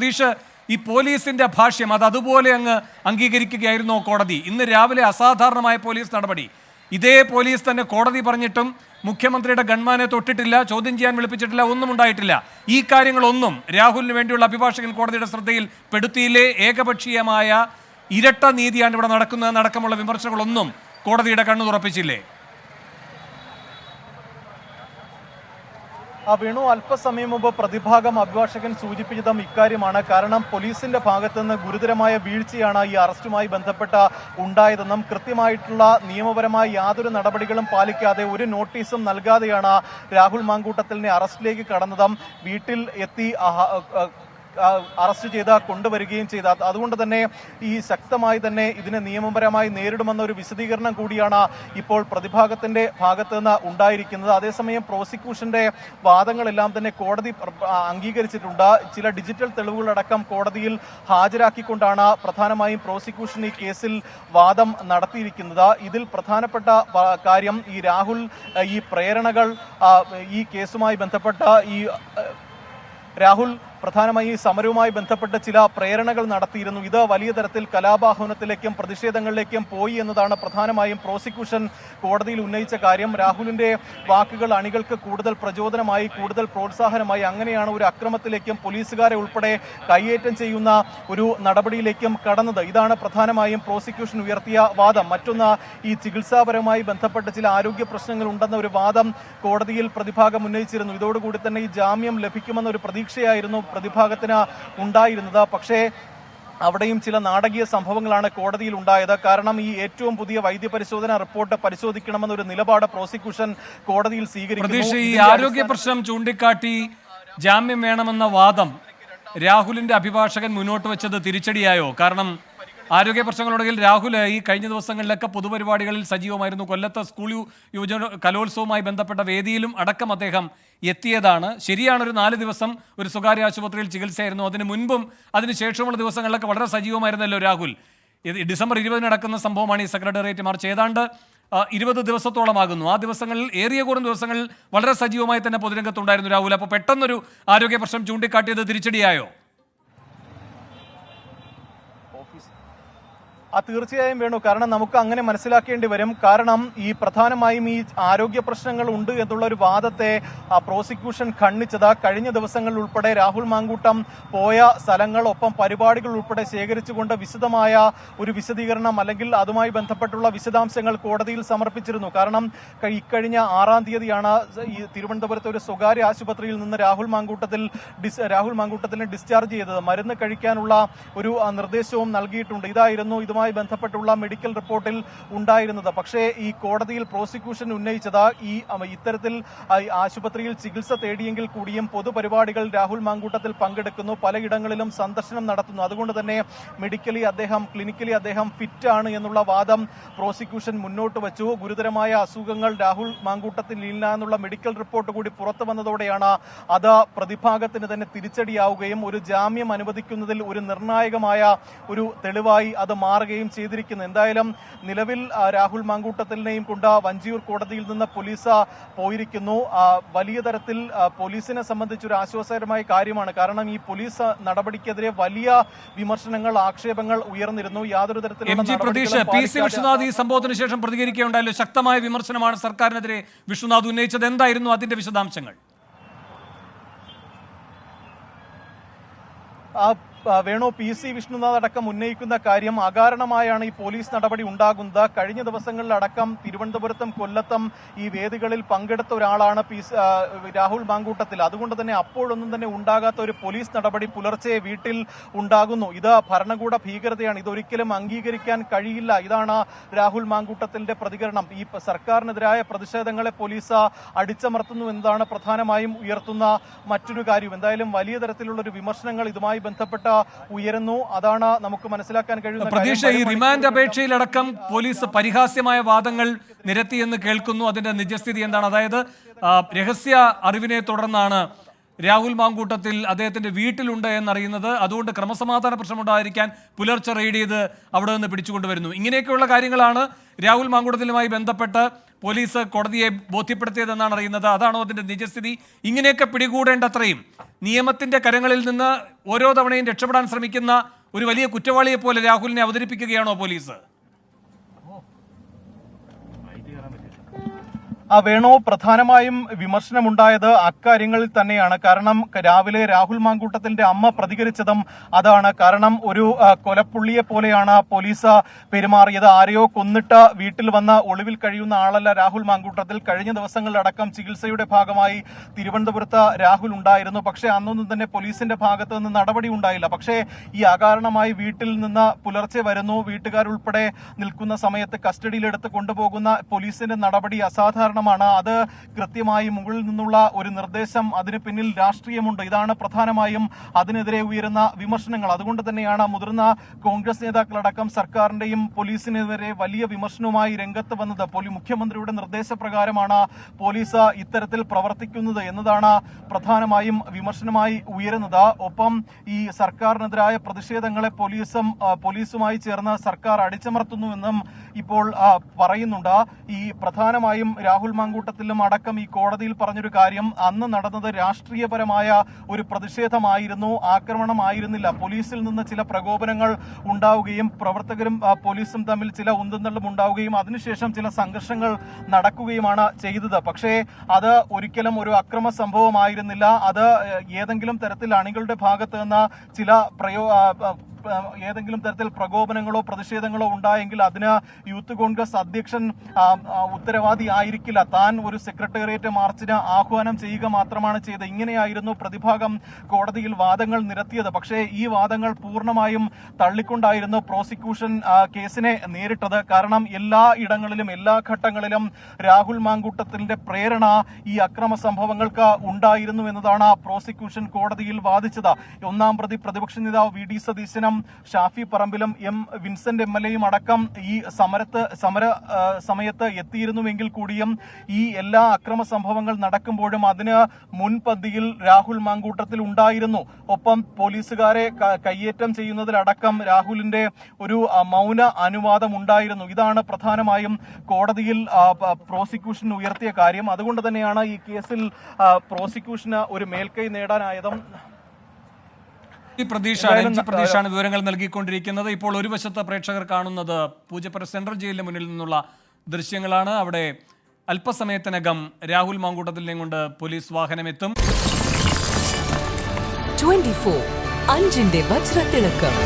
പ്രതീക്ഷ ഈ പോലീസിന്റെ ഭാഷ്യം അത് അതുപോലെ അങ്ങ് അംഗീകരിക്കുകയായിരുന്നോ കോടതി? ഇന്ന് രാവിലെ അസാധാരണമായ പോലീസ് നടപടി. ഇതേ പോലീസ് തന്നെ കോടതി പറഞ്ഞിട്ടും മുഖ്യമന്ത്രിയുടെ ഗൺമാനെ തൊട്ടിട്ടില്ല, ചോദ്യം ചെയ്യാൻ വിളിപ്പിച്ചിട്ടില്ല, ഒന്നും ഉണ്ടായിട്ടില്ല. ഈ കാര്യങ്ങളൊന്നും രാഹുലിന് വേണ്ടിയുള്ള അഭിഭാഷകൻ കോടതിയുടെ ശ്രദ്ധയിൽ പെടുത്തിയില്ലേ? ഏകപക്ഷീയമായ ഇരട്ട നീതിയാണ് ഇവിടെ നടക്കുന്നതെന്നടക്കമുള്ള വിമർശനങ്ങളൊന്നും കോടതിയുടെ കണ്ണു തുറപ്പിച്ചില്ലേ? വേണു, അല്പസമയം മുമ്പ് പ്രതിഭാഗം അഭിഭാഷകൻ സൂചിപ്പിച്ചതും ഇക്കാര്യമാണ്. കാരണം പോലീസിന്റെ ഭാഗത്തുനിന്ന് ഗുരുതരമായ വീഴ്ചയാണ് ഈ അറസ്റ്റുമായി ബന്ധപ്പെട്ട ഉണ്ടായതെന്നും കൃത്യമായിട്ടുള്ള നിയമപരമായ യാതൊരു നടപടികളും പാലിക്കാതെ ഒരു നോട്ടീസും നൽകാതെയാണ് രാഹുൽ മാങ്കൂട്ടത്തിലിനെ അറസ്റ്റിലേക്ക് കടന്നതും വീട്ടിൽ എത്തി അറസ്റ്റ് ചെയ്ത് കൊണ്ടുവരികയും ചെയ്ത. അതുകൊണ്ട് തന്നെ ഈ ശക്തമായി തന്നെ ഇതിനെ നിയമപരമായി നേരിടുമെന്ന ഒരു വിശദീകരണം കൂടിയാണ് ഇപ്പോൾ പ്രതിഭാഗത്തിന്റെ ഭാഗത്ത് നിന്ന് ഉണ്ടായിരിക്കുന്നത്. അതേസമയം പ്രോസിക്യൂഷന്റെ വാദങ്ങളെല്ലാം തന്നെ കോടതി അംഗീകരിച്ചിട്ടുണ്ട്. ചില ഡിജിറ്റൽ തെളിവുകളടക്കം കോടതിയിൽ ഹാജരാക്കിക്കൊണ്ടാണ് പ്രധാനമായും പ്രോസിക്യൂഷൻ ഈ കേസിൽ വാദം നടത്തിയിരിക്കുന്നത്. ഇതിൽ പ്രധാനപ്പെട്ട കാര്യം ഈ രാഹുൽ ഈ പ്രേരണകൾ ഈ കേസുമായി ബന്ധപ്പെട്ട രാഹുൽ പ്രധാനമായി സമരവുമായി ബന്ധപ്പെട്ട് ചില പ്രേരണകൾ നടത്തിയിരുന്നു. ഇത് വലിയ തരത്തിൽ കലാപാഹ്വാനത്തിലേക്കും പ്രതിഷേധങ്ങളിലേക്കും പോയി എന്നതാണ് പ്രധാനമായും പ്രോസിക്യൂഷൻ കോടതിയിൽ ഉന്നയിച്ച കാര്യം. രാഹുലിന്റെ വാക്കുകൾ അണികൾക്ക് കൂടുതൽ പ്രചോദനമായി, കൂടുതൽ പ്രോത്സാഹനമായി, അങ്ങനെയാണ് ഒരു അക്രമത്തിലേക്കും പോലീസുകാരെ ഉൾപ്പെടെ കയ്യേറ്റം ചെയ്യുന്ന ഒരു നടപടിയിലേക്കും കടന്നത്. ഇതാണ് പ്രധാനമായും പ്രോസിക്യൂഷൻ ഉയർത്തിയ വാദം. മറ്റൊന്ന്, ഈ ചികിത്സാപരമായി ബന്ധപ്പെട്ട് ചില ആരോഗ്യ പ്രശ്നങ്ങൾ ഉണ്ടെന്ന ഒരു വാദം കോടതിയിൽ പ്രതിഭാഗം ഉന്നയിച്ചിരുന്നു. ഇതോടുകൂടി തന്നെ ഈ ജാമ്യം ലഭിക്കുമെന്ന ഒരു പ്രതീക്ഷയായിരുന്നു പ്രതിഭാഗത്തിന് ഉണ്ടായിരുന്നത്. പക്ഷേ അവിടെയും ചില നാടകീയ സംഭവങ്ങളാണ് കോടതിയിൽ ഉണ്ടായത്. കാരണം ഈ ഏറ്റവും പുതിയ വൈദ്യപരിശോധന റിപ്പോർട്ട് പരിശോധിക്കണമെന്നൊരു നിലപാട് പ്രോസിക്യൂഷൻ കോടതിയിൽ സ്വീകരിക്കുന്നു. ഈ ആരോഗ്യ പ്രശ്നം ചൂണ്ടിക്കാട്ടി ജാമ്യം വേണമെന്ന വാദം രാഹുലിന്റെ അഭിഭാഷകൻ മുന്നോട്ട് വെച്ചത് തിരിച്ചടിയായോ? കാരണം ആരോഗ്യ പ്രശ്നങ്ങളുണ്ടെങ്കിൽ രാഹുൽ ഈ കഴിഞ്ഞ ദിവസങ്ങളിലൊക്കെ പൊതുപരിപാടികളിൽ സജീവമായിരുന്നു. കൊല്ലത്ത് സ്കൂൾ യുവജന കലോത്സവവുമായി ബന്ധപ്പെട്ട വേദിയിലും അടക്കം അദ്ദേഹം എത്തിയതാണ്. ശരിയാണ്, ഒരു 4 ദിവസം ഒരു സ്വകാര്യ ആശുപത്രിയിൽ ചികിത്സയായിരുന്നു. അതിന് മുൻപും അതിനുശേഷമുള്ള ദിവസങ്ങളിലൊക്കെ വളരെ സജീവമായിരുന്നല്ലോ രാഹുൽ. ഡിസംബർ 20 നടക്കുന്ന സംഭവമാണ് ഈ സെക്രട്ടേറിയറ്റ് മാർച്ച്. ഏതാണ്ട് 20 ദിവസത്തോളമാകുന്നു. ആ ദിവസങ്ങളിൽ ഏറിയ കൂടുന്ന ദിവസങ്ങളിൽ വളരെ സജീവമായി തന്നെ പൊതുരംഗത്തുണ്ടായിരുന്നു രാഹുൽ. അപ്പോൾ പെട്ടെന്നൊരു ആരോഗ്യ പ്രശ്നം ചൂണ്ടിക്കാട്ടിയത് തിരിച്ചടിയായോ? തീർച്ചയായും വേണു. കാരണം നമുക്ക് അങ്ങനെ മനസ്സിലാക്കേണ്ടി വരും. കാരണം ഈ പ്രധാനമായും ഈ ആരോഗ്യ പ്രശ്നങ്ങൾ ഉണ്ട് എന്നുള്ള ഒരു വാദത്തെ പ്രോസിക്യൂഷൻ ഖണ്ഡിച്ചത് കഴിഞ്ഞ ദിവസങ്ങളിൽ ഉൾപ്പെടെ രാഹുൽ മാങ്കൂട്ടം പോയ സ്ഥലങ്ങൾ, ഒപ്പം പരിപാടികൾ ഉൾപ്പെടെ ശേഖരിച്ചുകൊണ്ട് വിശദമായ ഒരു വിശദീകരണം അല്ലെങ്കിൽ അതുമായി ബന്ധപ്പെട്ടുള്ള വിശദാംശങ്ങൾ കോടതിയിൽ സമർപ്പിച്ചിരുന്നു. കാരണം ഇക്കഴിഞ്ഞ 6-ാം തീയതിയാണ് ഈ തിരുവനന്തപുരത്ത് ഒരു സ്വകാര്യ ആശുപത്രിയിൽ നിന്ന് രാഹുൽ മാങ്കൂട്ടത്തിനെ ഡിസ്ചാർജ് ചെയ്തത്. മരുന്ന് കഴിക്കാനുള്ള ഒരു നിർദ്ദേശവും നൽകിയിട്ടുണ്ട്. ഇതായിരുന്നു ഇതുമായി ബന്ധപ്പെട്ടുള്ള മെഡിക്കൽ റിപ്പോർട്ടിൽ ഉണ്ടായിരുന്നത്. പക്ഷേ ഈ കോടതിയിൽ പ്രോസിക്യൂഷൻ ഉന്നയിച്ചത് ഇത്തരത്തിൽ ആശുപത്രിയിൽ ചികിത്സ തേടിയെങ്കിൽ കൂടിയും പൊതുപരിപാടികൾ രാഹുൽ മാങ്കൂട്ടത്തിൽ പങ്കെടുക്കുന്നു, പലയിടങ്ങളിലും സന്ദർശനം നടത്തുന്നു. അതുകൊണ്ട് തന്നെ ക്ലിനിക്കലി അദ്ദേഹം ഫിറ്റ് ആണ് എന്നുള്ള വാദം പ്രോസിക്യൂഷൻ മുന്നോട്ട് വെച്ചു. ഗുരുതരമായ അസുഖങ്ങൾ രാഹുൽ മാങ്കൂട്ടത്തിൽ ഇല്ല എന്നുള്ള മെഡിക്കൽ റിപ്പോർട്ട് കൂടി പുറത്തു വന്നതോടെയാണ് അത് പ്രതിഭാഗത്തിന് തന്നെ തിരിച്ചടിയാവുകയും ഒരു ജാമ്യം അനുവദിക്കുന്നതിൽ ഒരു നിർണായകമായ ഒരു തെളിവായി അത് മാറുകയും ചെയ്തിരിക്കുന്നു. എന്തായാലും നിലവിൽ രാഹുൽ മാങ്കൂട്ടത്തിലിനെയും കൊണ്ട് വഞ്ചിയൂർ കോടതിയിൽ നിന്ന് പോലീസ് പോയിരിക്കുന്നു. വലിയ തരത്തിൽ പോലീസിനെ സംബന്ധിച്ചൊരു ആശ്വാസകരമായ കാര്യമാണ്. കാരണം ഈ പോലീസ് നടപടിക്കെതിരെ വലിയ വിമർശനങ്ങൾ, ആക്ഷേപങ്ങൾ ഉയർന്നിരുന്നു. യാതൊരു തരത്തിലുള്ള വിശ്വനാഥ് ഈ സംഭവത്തിന് ശേഷം പ്രതികരിക്കുകയുണ്ടായല്ലോ. ശക്തമായ വിമർശനമാണ് സർക്കാരിനെതിരെ വിശ്വനാഥ് ഉന്നയിച്ചത്. എന്തായിരുന്നു അതിന്റെ വിശദാംശങ്ങൾ? വേണു, PC വിഷ്ണുനാഥ് അടക്കം ഉന്നയിക്കുന്ന കാര്യം അകാരണമായാണ് ഈ പോലീസ് നടപടി ഉണ്ടാകുന്നത്. കഴിഞ്ഞ ദിവസങ്ങളിലടക്കം തിരുവനന്തപുരത്തും കൊല്ലത്തും ഈ വേദികളിൽ പങ്കെടുത്ത ഒരാളാണ് രാഹുൽ മാങ്കൂട്ടത്തിൽ. അതുകൊണ്ട് തന്നെ അപ്പോഴൊന്നും തന്നെ ഉണ്ടാകാത്ത ഒരു പോലീസ് നടപടി പുലർച്ചെ വീട്ടിൽ ഉണ്ടാകുന്നു. ഇത് ഭരണകൂട ഭീകരതയാണ്. ഇതൊരിക്കലും അംഗീകരിക്കാൻ കഴിയില്ല. ഇതാണ് രാഹുൽ മാങ്കൂട്ടത്തിന്റെ പ്രതികരണം. ഈ സർക്കാരിനെതിരായ പ്രതിഷേധങ്ങളെ പോലീസ് അടിച്ചമർത്തുന്നു എന്നതാണ് പ്രധാനമായും ഉയർത്തുന്ന മറ്റൊരു കാര്യം. എന്തായാലും വലിയ തരത്തിലുള്ള ഒരു വിമർശനങ്ങൾ ഇതുമായി ബന്ധപ്പെട്ട ഉയരുന്നു. അതാണ് നമുക്ക് മനസ്സിലാക്കാൻ കഴിയുന്ന പ്രതീക്ഷ. ഈ റിമാൻഡ് അപേക്ഷയിലടക്കം പോലീസ് പരിഹാസ്യമായ വാദങ്ങൾ നിരത്തിയെന്ന് കേൾക്കുന്നു. അതിന്റെ നിജസ്ഥിതി എന്താണ്? അതായത് രഹസ്യ അറിവിനെ തുടർന്നാണ് രാഹുൽ മാങ്കൂട്ടത്തിൽ അദ്ദേഹത്തിന്റെ വീട്ടിലുണ്ട് എന്നറിയുന്നത്. അതുകൊണ്ട് ക്രമസമാധാന പ്രശ്നമുണ്ടായിരിക്കാൻ പുലർച്ചെ റെയ്ഡ് ചെയ്ത് അവിടെ നിന്ന് പിടിച്ചുകൊണ്ടുവരുന്നു. ഇങ്ങനെയൊക്കെയുള്ള കാര്യങ്ങളാണ് രാഹുൽ മാങ്കൂട്ടത്തിലുമായി ബന്ധപ്പെട്ട് പോലീസ് കോടതിയെ ബോധ്യപ്പെടുത്തിയതെന്നാണ് അറിയുന്നത്. അതാണോ അതിന്റെ നിജസ്ഥിതി? ഇങ്ങനെയൊക്കെ പിടികൂടേണ്ടത്രയും നിയമത്തിന്റെ കരങ്ങളിൽ നിന്ന് ഓരോ തവണയും രക്ഷപ്പെടാൻ ശ്രമിക്കുന്ന ഒരു വലിയ കുറ്റവാളിയെ പോലെ രാഹുലിനെ അവതരിപ്പിക്കുകയാണോ പോലീസ്? വേണു, പ്രധാനമായും വിമർശനമുണ്ടായത് അക്കാര്യങ്ങളിൽ തന്നെയാണ്. കാരണം രാവിലെ രാഹുൽ മാങ്കൂട്ടത്തിന്റെ അമ്മ പ്രതികരിച്ചതും അതാണ്. കാരണം ഒരു കൊലപ്പുള്ളിയെ പോലെയാണ് പോലീസ് പെരുമാറിയത്. ആരെയോ കൊന്നിട്ട് വീട്ടിൽ വന്ന് ഒളിവിൽ കഴിയുന്ന ആളല്ല രാഹുൽ മാങ്കൂട്ടത്തിൽ. കഴിഞ്ഞ ദിവസങ്ങളിലടക്കം ചികിത്സയുടെ ഭാഗമായി തിരുവനന്തപുരത്ത് രാഹുൽ ഉണ്ടായിരുന്നു. പക്ഷേ അന്നൊന്നും തന്നെ പോലീസിന്റെ ഭാഗത്ത് നിന്ന് നടപടി ഉണ്ടായില്ല. പക്ഷേ ഈ അകാരണമായി വീട്ടിൽ നിന്ന് പുലർച്ചെ വരുന്നു, വീട്ടുകാരുൾപ്പെടെ നിൽക്കുന്ന സമയത്ത് കസ്റ്റഡിയിലെടുത്ത് കൊണ്ടുപോകുന്ന പോലീസിന്റെ നടപടി അസാധാരണ. അത് കൃത്യമായി മുകളിൽ നിന്നുള്ള ഒരു നിർദ്ദേശം, അതിന് പിന്നിൽ രാഷ്ട്രീയമുണ്ട്. ഇതാണ് പ്രധാനമായും അതിനെതിരെ ഉയരുന്ന വിമർശനങ്ങൾ. അതുകൊണ്ട് തന്നെയാണ് മുതിർന്ന കോൺഗ്രസ് നേതാക്കളടക്കം സർക്കാരിന്റെയും പോലീസിനെതിരെ വലിയ വിമർശനവുമായി രംഗത്ത് വന്നത്. മുഖ്യമന്ത്രിയുടെ നിർദ്ദേശപ്രകാരമാണ് പോലീസ് ഇത്തരത്തിൽ പ്രവർത്തിക്കുന്നത് എന്നതാണ് പ്രധാനമായും വിമർശനമായി ഉയരുന്നത്. ഒപ്പം ഈ സർക്കാരിനെതിരായ പ്രതിഷേധങ്ങളെ പോലീസുമായി ചേർന്ന് സർക്കാർ അടിച്ചമർത്തുന്നുവെന്നും ഇപ്പോൾ പറയുന്നുണ്ട്. ഈ പ്രധാനമായും രാഹുൽ മാങ്കൂട്ടത്തിലും അടക്കം ഈ കോടതിയിൽ പറഞ്ഞൊരു കാര്യം, അന്ന് നടന്നത് രാഷ്ട്രീയപരമായ ഒരു പ്രതിഷേധമായിരുന്നു, ആക്രമണമായിരുന്നില്ല. പോലീസിൽ നിന്ന് ചില പ്രകോപനങ്ങൾ ഉണ്ടാവുകയും പ്രവർത്തകരും പോലീസും തമ്മിൽ ചില ഉന്തുന്തള്ളും ഉണ്ടാവുകയും അതിനുശേഷം ചില സംഘർഷങ്ങൾ നടക്കുകയുമാണ് ചെയ്തത്. പക്ഷേ അത് ഒരിക്കലും ഒരു അക്രമ സംഭവമായിരുന്നില്ല. അത് ഏതെങ്കിലും തരത്തിൽ അണികളുടെ ഭാഗത്ത് നിന്ന് ചില ഏതെങ്കിലും തരത്തിൽ പ്രകോപനങ്ങളോ പ്രതിഷേധങ്ങളോ ഉണ്ടായെങ്കിൽ അതിന് യൂത്ത് കോൺഗ്രസ് അധ്യക്ഷൻ ഉത്തരവാദി ആയിരിക്കില്ല. താൻ ഒരു സെക്രട്ടേറിയറ്റ് മാർച്ചിന് ആഹ്വാനം ചെയ്യുക മാത്രമാണ് ചെയ്തത്. ഇങ്ങനെയായിരുന്നു പ്രതിഭാഗം കോടതിയിൽ വാദങ്ങൾ നിരത്തിയത്. പക്ഷേ ഈ വാദങ്ങൾ പൂർണ്ണമായും തള്ളിക്കൊണ്ടായിരുന്നു പ്രോസിക്യൂഷൻ കേസിനെ നേരിട്ടത്. കാരണം എല്ലാ ഇടങ്ങളിലും എല്ലാ ഘട്ടങ്ങളിലും രാഹുൽ മാങ്കൂട്ടത്തിന്റെ പ്രേരണ ഈ അക്രമ സംഭവങ്ങൾക്ക് ഉണ്ടായിരുന്നു എന്നതാണ് പ്രോസിക്യൂഷൻ കോടതിയിൽ വാദിച്ചത്. ഒന്നാം പ്രതി പ്രതിപക്ഷ നേതാവ് വി ഡി സതീശനും ഷാഫി പറമ്പിലും എം വിൻസെന്റ് MLA അടക്കം ഈ സമര സമയത്ത് എത്തിയിരുന്നുവെങ്കിൽ കൂടിയും ഈ എല്ലാ അക്രമ സംഭവങ്ങൾ നടക്കുമ്പോഴും അതിന് മുൻപന്തിയിൽ രാഹുൽ മാങ്കൂട്ടത്തിൽ ഉണ്ടായിരുന്നു. ഒപ്പം പോലീസുകാരെ കയ്യേറ്റം ചെയ്യുന്നതിലടക്കം രാഹുലിന്റെ ഒരു മൗന അനുവാദം ഉണ്ടായിരുന്നു. ഇതാണ് പ്രധാനമായും കോടതിയിൽ പ്രോസിക്യൂഷൻ ഉയർത്തിയ കാര്യം. അതുകൊണ്ട് തന്നെയാണ് ഈ കേസിൽ പ്രോസിക്യൂഷന് ഒരു മേൽക്കൈ നേടാനായതും. പ്രതീക്ഷാണ് വിവരങ്ങൾ നൽകിക്കൊണ്ടിരിക്കുന്നത്. ഇപ്പോൾ ഒരു വശത്ത് പ്രേക്ഷകർ കാണുന്നത് പൂജപ്പുര സെൻട്രൽ ജയിലിന് മുന്നിൽ നിന്നുള്ള ദൃശ്യങ്ങളാണ്. അവിടെ അല്പസമയത്തിനകം രാഹുൽ മാങ്കൂട്ടത്തിനെ കൊണ്ട് പോലീസ് വാഹനമെത്തും. 24 അഞ്ചിന്റെ വജ്രത്തിളക്കം.